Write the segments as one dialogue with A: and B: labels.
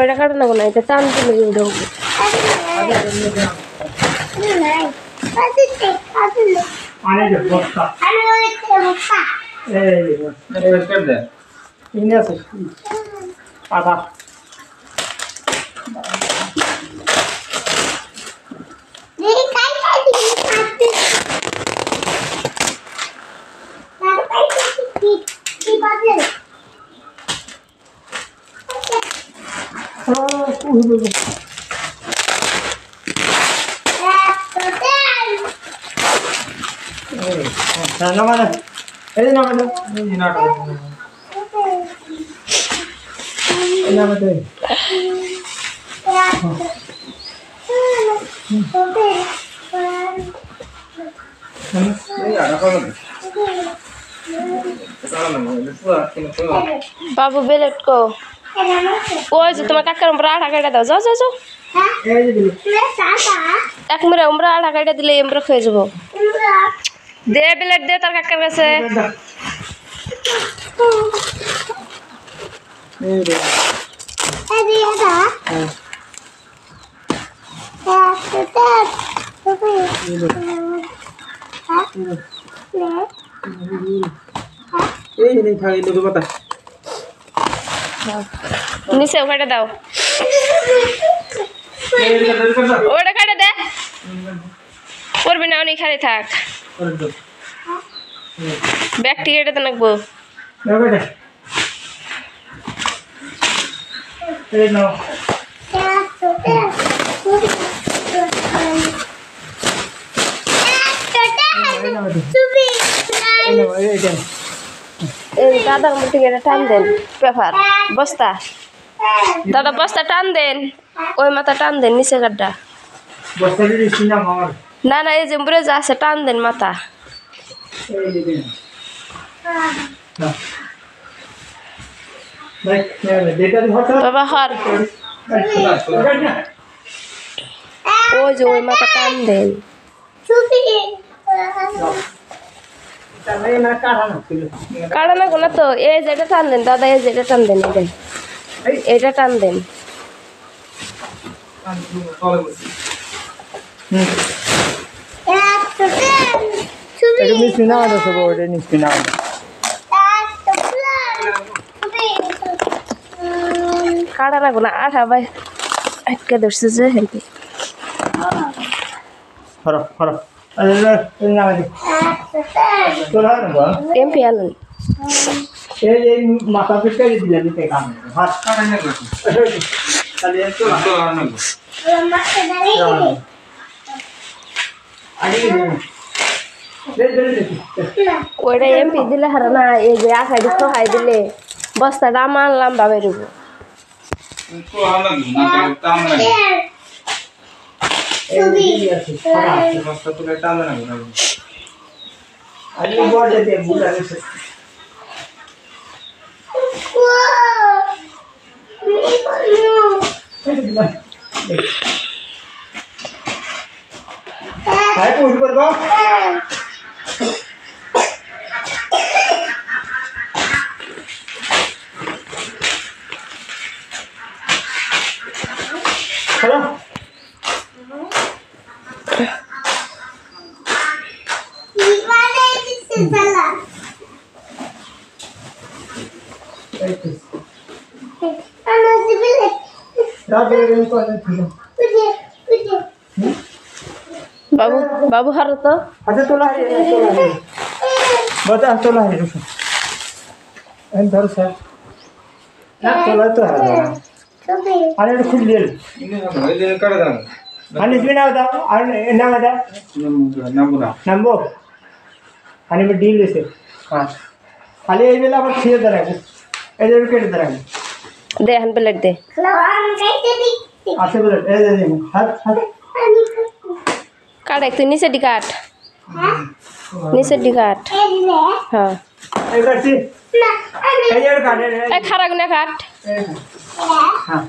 A: ওটা কাটো না কোনো এটা টান দিলে উঠে बाबू बेलेट को ओ जो तुम्हारे काकर उम्र 8 काटा दाओ जाओ जाओ जाओ एक मेरा उम्र 8 काटा दिले उम्र खै जबो दे बेलेट दे तार काकर काছে
B: नहीं खाई लोग बता
A: नीचे उखाड़े दाओ ओड़ा काटे दे और बिना नहीं खाली थाक बैग टिकेट तो नकबो
B: नो
A: दादा टिकेट टान देन पेपर बस्ता दादा बस्ता टान देन ओई माथा टान देन नीचे गड्ढा
B: बस्ता भी सीना मार
A: ना ना ये जंबरे जा से टान देन माथा बाबा हर ओ जो ओई माथा टान देन काढ़ा ना कोना तो ए जेटा टान देन दादा ए जेटा टान देन एटा टान देन
B: এটা মিষ্টি না দাও সব ওটা মিষ্টি না
A: काढ़ा ना कोना आठा भाई अटके दर्से जे हेंती
B: हरो हरो अरे ना दे तो ना बा
A: एम पियालन
B: ये माथा पे कर दिया नहीं काम हाथ काढ़ा ना चलिए तो ना
A: ওটা এমপি দিলে হারা না এই যে আখাই দিতে খাই দিলে বস্তাটা মানলাম বাবে রুব
C: তো আমরা না কাম না বস্তা তুলে টান না
B: আরে বড় দে বুলা গেছে हाय पूछ पर बा चलो
D: वाले किससे चला अनु सिविल
B: रात में को नहीं थी
D: तुझे तुझे
A: बाबू बाबू हर तो
B: अच्छा तोला है बता तोला है रुको एन धर से ना तोला तो है
D: सुबह
B: अरे खुद ले
C: इन्हें हम ये दिन कर दां
B: आणि इसमें ना बता आणि ना बता
C: नंबर
B: नंबर आणि में डील से हां खाली ये वेला पर छे दर है ए जरूर के दर है
A: दे हन प्लेट दे
D: हम कैसे दी
B: आसे बोल ए दे हाथ हाथ
A: काट एक तो नीचे डिकाट नीचे डिकाट हाँ
B: ए करती
D: ना
B: ए जरूर काटे
A: ए खरा गुना काट
B: हां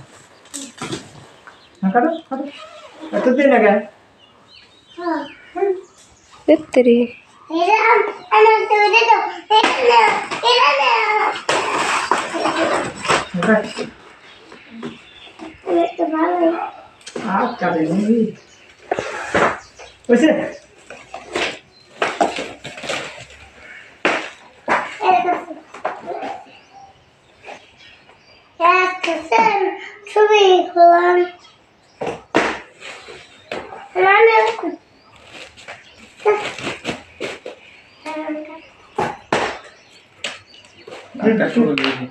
B: काटो काटो तो दिन लगा
A: तेरी
D: हम अनु তো ভালো
B: আচ্ছা দিবি ওইসে
D: ছবি হলাম
C: একটা শুরু দিয়েছি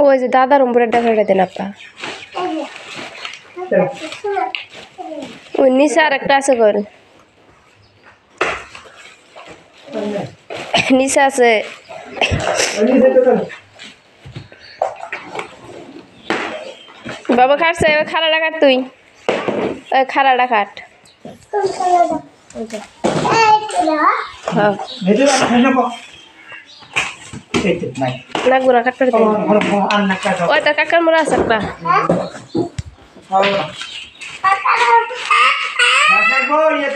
A: ওই যে দাদার উপরে ডাকাটা দেন আপা ওই নিচে আর একটা আছে ঘর নিচে আছে বাবা খাটছে এবার খাড়াটা কাট তুই ওই খাড়াটা কাট হ্যাঁ
B: ভেতরে খাই না পা এই তো নাই
A: লাগবো না কাট করে দে
B: আন্না কাটা
A: ওই তার কাকার মোড়া আছে একটা
B: কাকা ইয়ে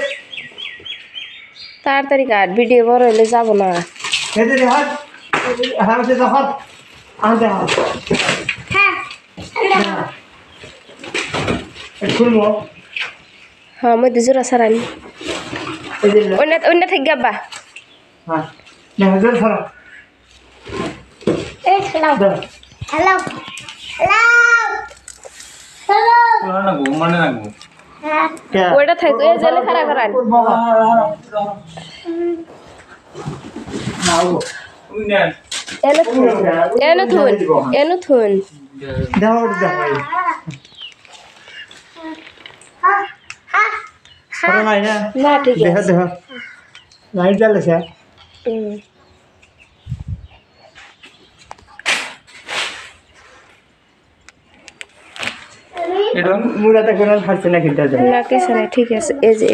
A: তাড়াতাড়ি কাট ভিডিও বড় হইলে যাবো না
B: ভেতরে হাত হাত সে হাত আনতে হাত খুলবো
A: হ্যাঁ মধ্যে জোড়া সারানি
B: এই যে
A: অন্য থেকে গাব্বা
B: হ্যাঁ না হাজার ধরো
D: হ্যালো
B: দাও
D: হ্যালো হ্যালো হ্যালো
C: তোলা না গো মানে না গো
B: কে
A: ওইটা থাকতো এই জেলে খাড়া করান
B: বাবা নাও
C: তুমি নেন
A: এনো থুন এনো থুন
B: দাও দাও পড়া নাই না
A: না ঠিক
B: দেখ
A: আছে
B: দেখ লাইট জ্বালেছে
A: হুম।
C: এটা
B: মুরাতে কোনো ফাটছে না কিন্তু
A: না কিছু না ঠিক আছে এই যে